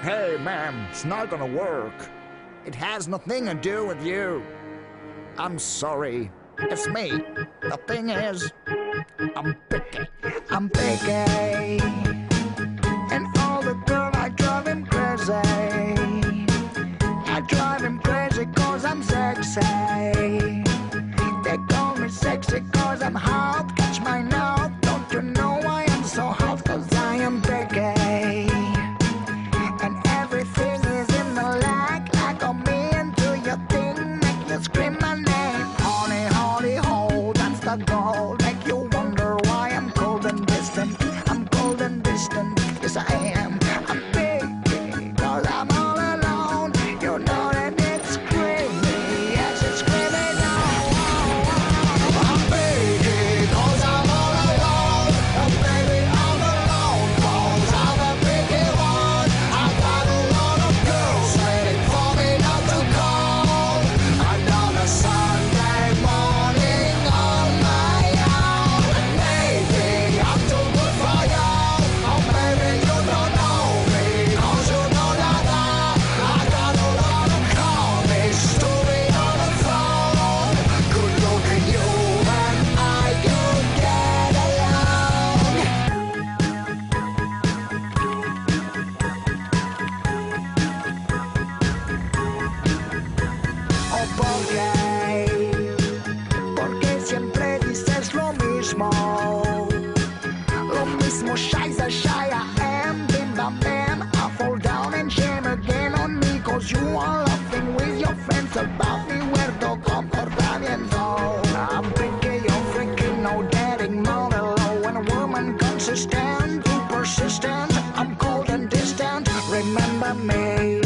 Hey, ma'am, it's not gonna work. It has nothing to do with you. I'm sorry. It's me. The thing is, I'm picky. I'm picky. And all the girl, I drive him crazy. I drive him crazy cause I'm sexy. They call me sexy cause I'm hot. Catch my note. Don't you know I am so hot cause I am picky. And everything is in the like on me into your thing. Make you scream my name. Honey, honey, ho, that's the goal. Make you wonder why I'm cold and distant. I'm cold and distant, yes I am. I'm picky cause I'm all alone. You know that it's crazy, yes it's crazy now. I'm picky cause I'm all alone. And baby I'm alone cause I'm a picky one. I got a lot of girls waiting for me not to call. And on a Sunday morning on my own. Maybe I'm too good for you. Oh baby you don't know me cause you know that I got a lot of comics to be on the phone. Good look at you and I could get along. Oh porque siempre dices lo mismo. Lo mismo, scheiße, shy I am. Bim bam bam, I fall down and shame again on me. Cause you are laughing with your friends about me. Muerto comportamiento. I'm picky, you're freaking, no dating model. When a woman consistent, too persistent, I'm cold and distant. Remember me.